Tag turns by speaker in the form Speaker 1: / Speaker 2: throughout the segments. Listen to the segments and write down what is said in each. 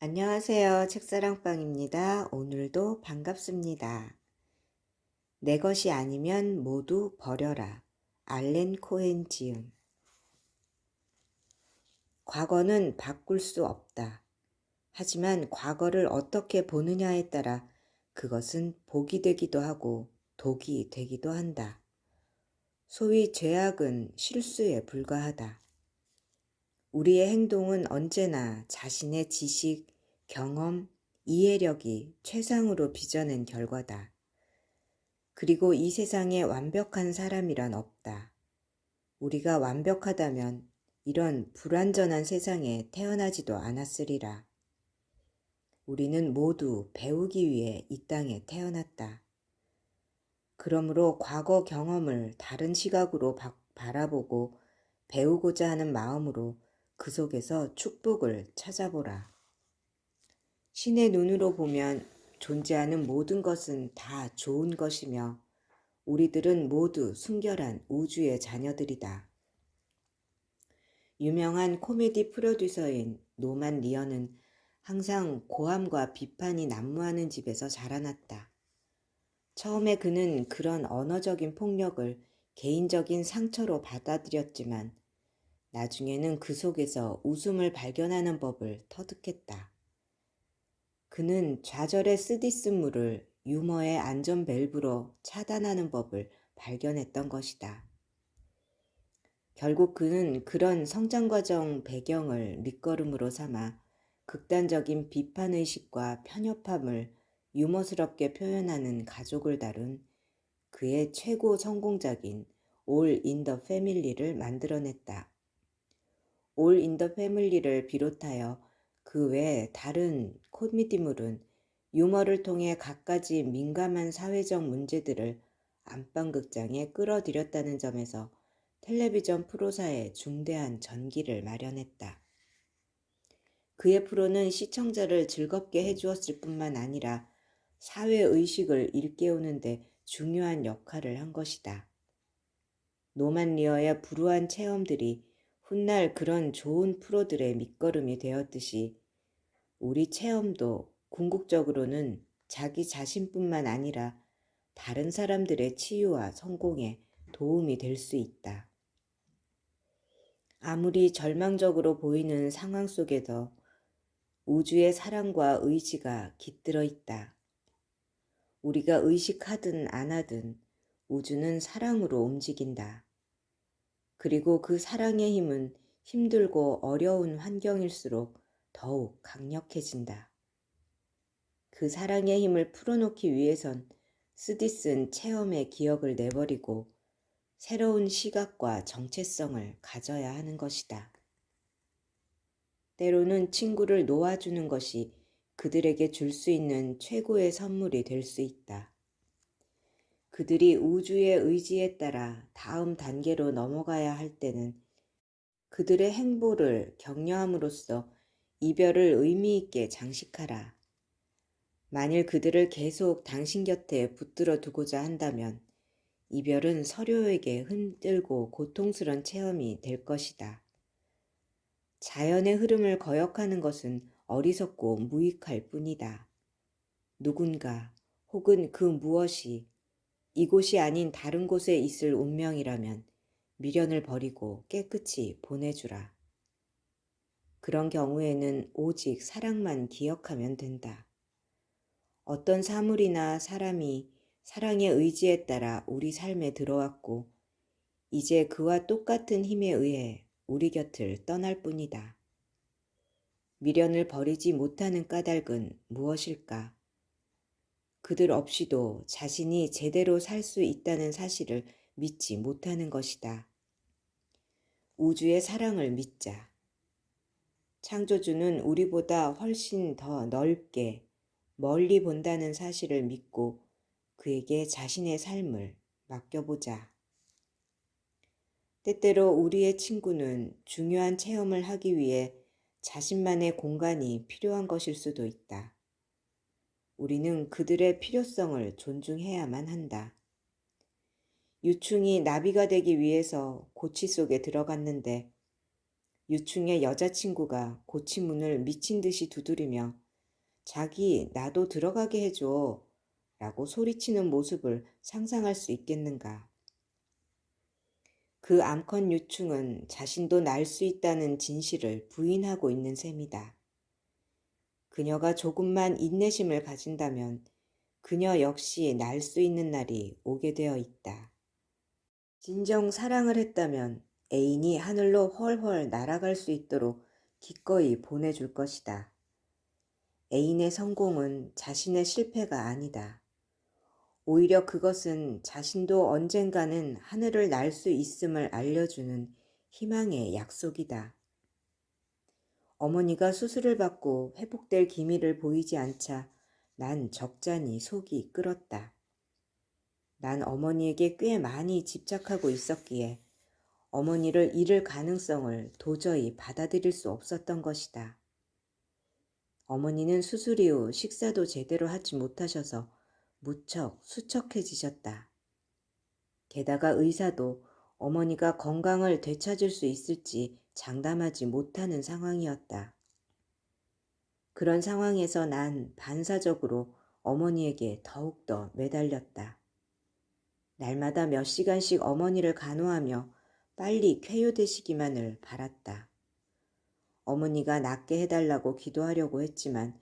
Speaker 1: 안녕하세요. 책사랑방입니다. 오늘도 반갑습니다. 내 것이 아니면 모두 버려라. 알렌 코헨 지음. 과거는 바꿀 수 없다. 하지만 과거를 어떻게 보느냐에 따라 그것은 복이 되기도 하고 독이 되기도 한다. 소위 죄악은 실수에 불과하다. 우리의 행동은 언제나 자신의 지식, 경험, 이해력이 최상으로 빚어낸 결과다. 그리고 이 세상에 완벽한 사람이란 없다. 우리가 완벽하다면 이런 불완전한 세상에 태어나지도 않았으리라. 우리는 모두 배우기 위해 이 땅에 태어났다. 그러므로 과거 경험을 다른 시각으로 바라보고 배우고자 하는 마음으로 그 속에서 축복을 찾아보라. 신의 눈으로 보면 존재하는 모든 것은 다 좋은 것이며 우리들은 모두 순결한 우주의 자녀들이다. 유명한 코미디 프로듀서인 노만 리언은 항상 고함과 비판이 난무하는 집에서 자라났다. 처음에 그는 그런 언어적인 폭력을 개인적인 상처로 받아들였지만 나중에는 그 속에서 웃음을 발견하는 법을 터득했다. 그는 좌절의 쓰디쓴물을 유머의 안전 밸브로 차단하는 법을 발견했던 것이다. 결국 그는 그런 성장과정 배경을 밑거름으로 삼아 극단적인 비판의식과 편협함을 유머스럽게 표현하는 가족을 다룬 그의 최고 성공작인 올 인 더 패밀리를 만들어냈다. 올 인 더 패밀리를 비롯하여 그 외 다른 코미디물은 유머를 통해 갖가지 민감한 사회적 문제들을 안방극장에 끌어들였다는 점에서 텔레비전 프로사에 중대한 전기를 마련했다. 그의 프로는 시청자를 즐겁게 해주었을 뿐만 아니라 사회의식을 일깨우는데 중요한 역할을 한 것이다. 노만 리어의 불우한 체험들이 훗날 그런 좋은 프로들의 밑거름이 되었듯이 우리 체험도 궁극적으로는 자기 자신뿐만 아니라 다른 사람들의 치유와 성공에 도움이 될 수 있다. 아무리 절망적으로 보이는 상황 속에도 우주의 사랑과 의지가 깃들어 있다. 우리가 의식하든 안 하든 우주는 사랑으로 움직인다. 그리고 그 사랑의 힘은 힘들고 어려운 환경일수록 더욱 강력해진다. 그 사랑의 힘을 풀어놓기 위해선 쓰디쓴 체험의 기억을 내버리고 새로운 시각과 정체성을 가져야 하는 것이다. 때로는 친구를 놓아주는 것이 그들에게 줄 수 있는 최고의 선물이 될 수 있다. 그들이 우주의 의지에 따라 다음 단계로 넘어가야 할 때는 그들의 행보를 격려함으로써 이별을 의미 있게 장식하라. 만일 그들을 계속 당신 곁에 붙들어 두고자 한다면 이별은 서로에게 힘들고 고통스러운 체험이 될 것이다. 자연의 흐름을 거역하는 것은 어리석고 무익할 뿐이다. 누군가 혹은 그 무엇이 이곳이 아닌 다른 곳에 있을 운명이라면 미련을 버리고 깨끗이 보내주라. 그런 경우에는 오직 사랑만 기억하면 된다. 어떤 사물이나 사람이 사랑의 의지에 따라 우리 삶에 들어왔고 이제 그와 똑같은 힘에 의해 우리 곁을 떠날 뿐이다. 미련을 버리지 못하는 까닭은 무엇일까? 그들 없이도 자신이 제대로 살 수 있다는 사실을 믿지 못하는 것이다. 우주의 사랑을 믿자. 창조주는 우리보다 훨씬 더 넓게 멀리 본다는 사실을 믿고 그에게 자신의 삶을 맡겨보자. 때때로 우리의 친구는 중요한 체험을 하기 위해 자신만의 공간이 필요한 것일 수도 있다. 우리는 그들의 필요성을 존중해야만 한다. 유충이 나비가 되기 위해서 고치 속에 들어갔는데 유충의 여자친구가 고치 문을 미친 듯이 두드리며 자기 나도 들어가게 해줘 라고 소리치는 모습을 상상할 수 있겠는가. 그 암컷 유충은 자신도 날 수 있다는 진실을 부인하고 있는 셈이다. 그녀가 조금만 인내심을 가진다면 그녀 역시 날 수 있는 날이 오게 되어 있다. 진정 사랑을 했다면 애인이 하늘로 훨훨 날아갈 수 있도록 기꺼이 보내줄 것이다. 애인의 성공은 자신의 실패가 아니다. 오히려 그것은 자신도 언젠가는 하늘을 날 수 있음을 알려주는 희망의 약속이다. 어머니가 수술을 받고 회복될 기미를 보이지 않자 난 적잖이 속이 끓었다. 난 어머니에게 꽤 많이 집착하고 있었기에 어머니를 잃을 가능성을 도저히 받아들일 수 없었던 것이다. 어머니는 수술 이후 식사도 제대로 하지 못하셔서 무척 수척해지셨다. 게다가 의사도 어머니가 건강을 되찾을 수 있을지 장담하지 못하는 상황이었다. 그런 상황에서 난 반사적으로 어머니에게 더욱더 매달렸다. 날마다 몇 시간씩 어머니를 간호하며 빨리 쾌유되시기만을 바랐다. 어머니가 낫게 해달라고 기도하려고 했지만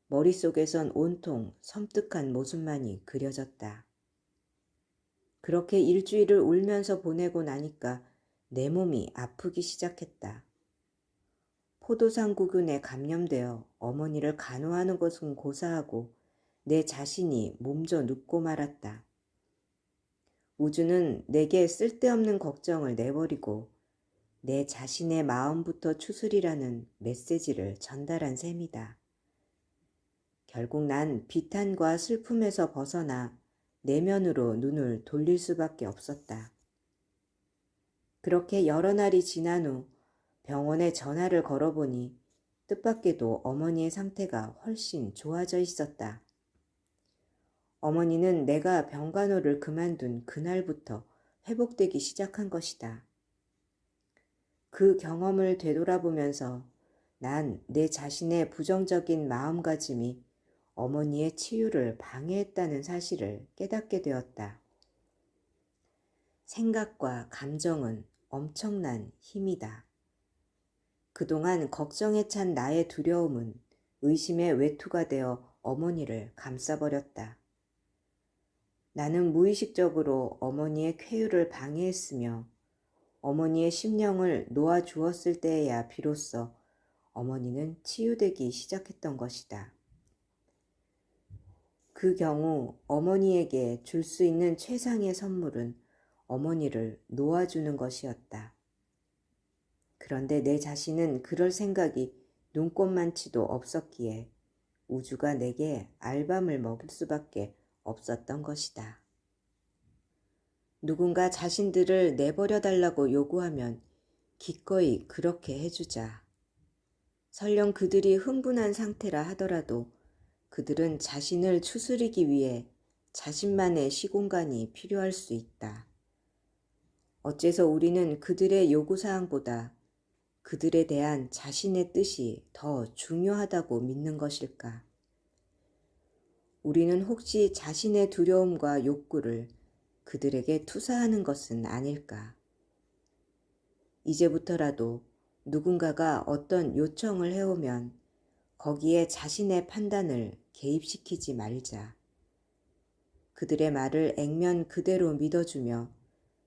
Speaker 1: 머릿속에선 온통 섬뜩한 모습만이 그려졌다. 그렇게 일주일을 울면서 보내고 나니까 내 몸이 아프기 시작했다. 포도상구균에 감염되어 어머니를 간호하는 것은 고사하고 내 자신이 몸져 눕고 말았다. 우주는 내게 쓸데없는 걱정을 내버리고 내 자신의 마음부터 추스리라는 메시지를 전달한 셈이다. 결국 난 비탄과 슬픔에서 벗어나 내면으로 눈을 돌릴 수밖에 없었다. 그렇게 여러 날이 지난 후 병원에 전화를 걸어보니 뜻밖에도 어머니의 상태가 훨씬 좋아져 있었다. 어머니는 내가 병간호를 그만둔 그날부터 회복되기 시작한 것이다. 그 경험을 되돌아보면서 난 내 자신의 부정적인 마음가짐이 어머니의 치유를 방해했다는 사실을 깨닫게 되었다. 생각과 감정은 엄청난 힘이다. 그동안 걱정에 찬 나의 두려움은 의심의 외투가 되어 어머니를 감싸버렸다. 나는 무의식적으로 어머니의 쾌유를 방해했으며 어머니의 심령을 놓아주었을 때에야 비로소 어머니는 치유되기 시작했던 것이다. 그 경우 어머니에게 줄 수 있는 최상의 선물은 어머니를 놓아주는 것이었다. 그런데 내 자신은 그럴 생각이 눈꼽만치도 없었기에 우주가 내게 알밤을 먹일 수밖에 없었던 것이다. 누군가 자신들을 내버려 달라고 요구하면 기꺼이 그렇게 해주자. 설령 그들이 흥분한 상태라 하더라도 그들은 자신을 추스리기 위해 자신만의 시공간이 필요할 수 있다. 어째서 우리는 그들의 요구사항보다 그들에 대한 자신의 뜻이 더 중요하다고 믿는 것일까? 우리는 혹시 자신의 두려움과 욕구를 그들에게 투사하는 것은 아닐까? 이제부터라도 누군가가 어떤 요청을 해오면 거기에 자신의 판단을 개입시키지 말자. 그들의 말을 액면 그대로 믿어주며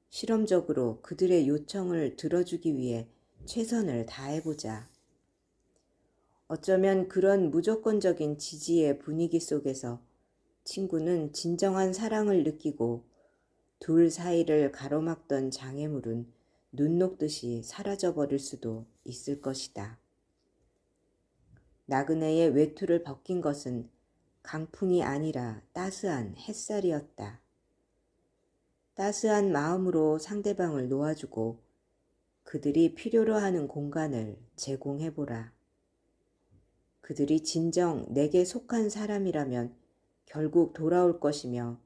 Speaker 1: 실험적으로 그들의 요청을 들어주기 위해 최선을 다해보자. 어쩌면 그런 무조건적인 지지의 분위기 속에서 친구는 진정한 사랑을 느끼고 둘 사이를 가로막던 장애물은 눈 녹듯이 사라져버릴 수도 있을 것이다. 나그네의 외투를 벗긴 것은 강풍이 아니라 따스한 햇살이었다. 따스한 마음으로 상대방을 놓아주고 그들이 필요로 하는 공간을 제공해보라. 그들이 진정 내게 속한 사람이라면 결국 돌아올 것이며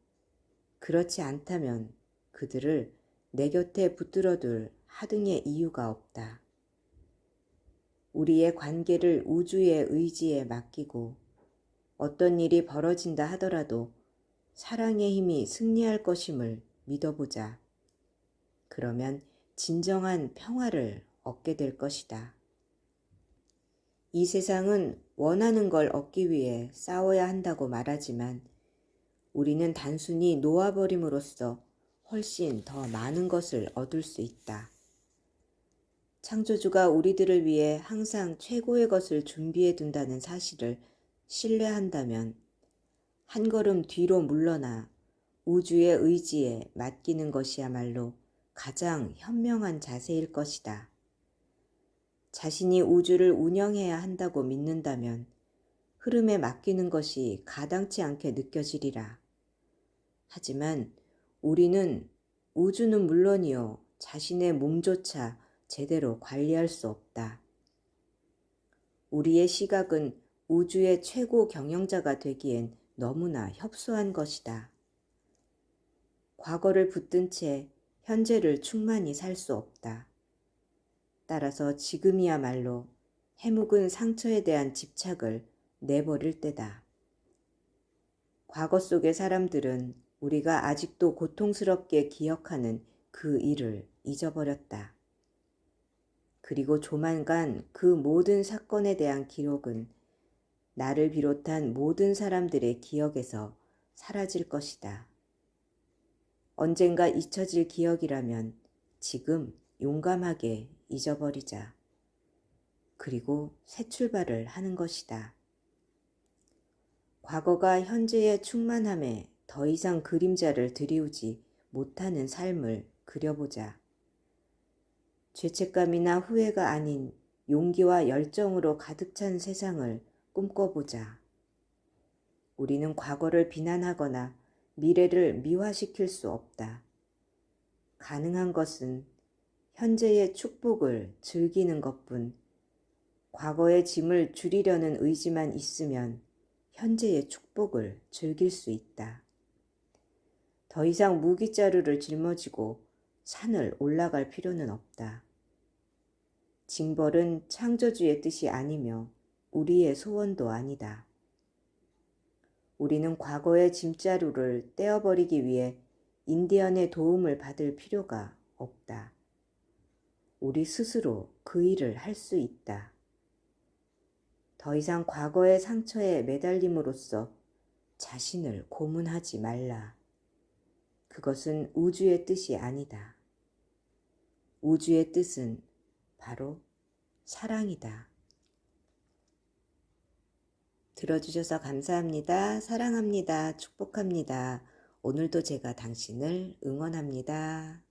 Speaker 1: 그렇지 않다면 그들을 내 곁에 붙들어둘 하등의 이유가 없다. 우리의 관계를 우주의 의지에 맡기고 어떤 일이 벌어진다 하더라도 사랑의 힘이 승리할 것임을 믿어보자. 그러면 진정한 평화를 얻게 될 것이다. 이 세상은 원하는 걸 얻기 위해 싸워야 한다고 말하지만 우리는 단순히 놓아버림으로써 훨씬 더 많은 것을 얻을 수 있다. 창조주가 우리들을 위해 항상 최고의 것을 준비해 둔다는 사실을 신뢰한다면 한 걸음 뒤로 물러나 우주의 의지에 맡기는 것이야말로 가장 현명한 자세일 것이다. 자신이 우주를 운영해야 한다고 믿는다면 흐름에 맡기는 것이 가당치 않게 느껴지리라. 하지만 우리는 우주는 물론이요 자신의 몸조차 제대로 관리할 수 없다. 우리의 시각은 우주의 최고 경영자가 되기엔 너무나 협소한 것이다. 과거를 붙든 채 현재를 충만히 살 수 없다. 따라서 지금이야말로 해묵은 상처에 대한 집착을 내버릴 때다. 과거 속의 사람들은 우리가 아직도 고통스럽게 기억하는 그 일을 잊어버렸다. 그리고 조만간 그 모든 사건에 대한 기록은 나를 비롯한 모든 사람들의 기억에서 사라질 것이다. 언젠가 잊혀질 기억이라면 지금 용감하게 잊어버리자. 그리고 새 출발을 하는 것이다. 과거가 현재의 충만함에 더 이상 그림자를 들이우지 못하는 삶을 그려보자. 죄책감이나 후회가 아닌 용기와 열정으로 가득 찬 세상을 꿈꿔보자. 우리는 과거를 비난하거나 미래를 미화시킬 수 없다. 가능한 것은 현재의 축복을 즐기는 것뿐. 과거의 짐을 줄이려는 의지만 있으면 현재의 축복을 즐길 수 있다. 더 이상 무기자루를 짊어지고 산을 올라갈 필요는 없다. 징벌은 창조주의 뜻이 아니며 우리의 소원도 아니다. 우리는 과거의 짐자루를 떼어버리기 위해 인디언의 도움을 받을 필요가 없다. 우리 스스로 그 일을 할 수 있다. 더 이상 과거의 상처에 매달림으로써 자신을 고문하지 말라. 그것은 우주의 뜻이 아니다. 우주의 뜻은 바로 사랑이다. 들어주셔서 감사합니다. 사랑합니다. 축복합니다. 오늘도 제가 당신을 응원합니다.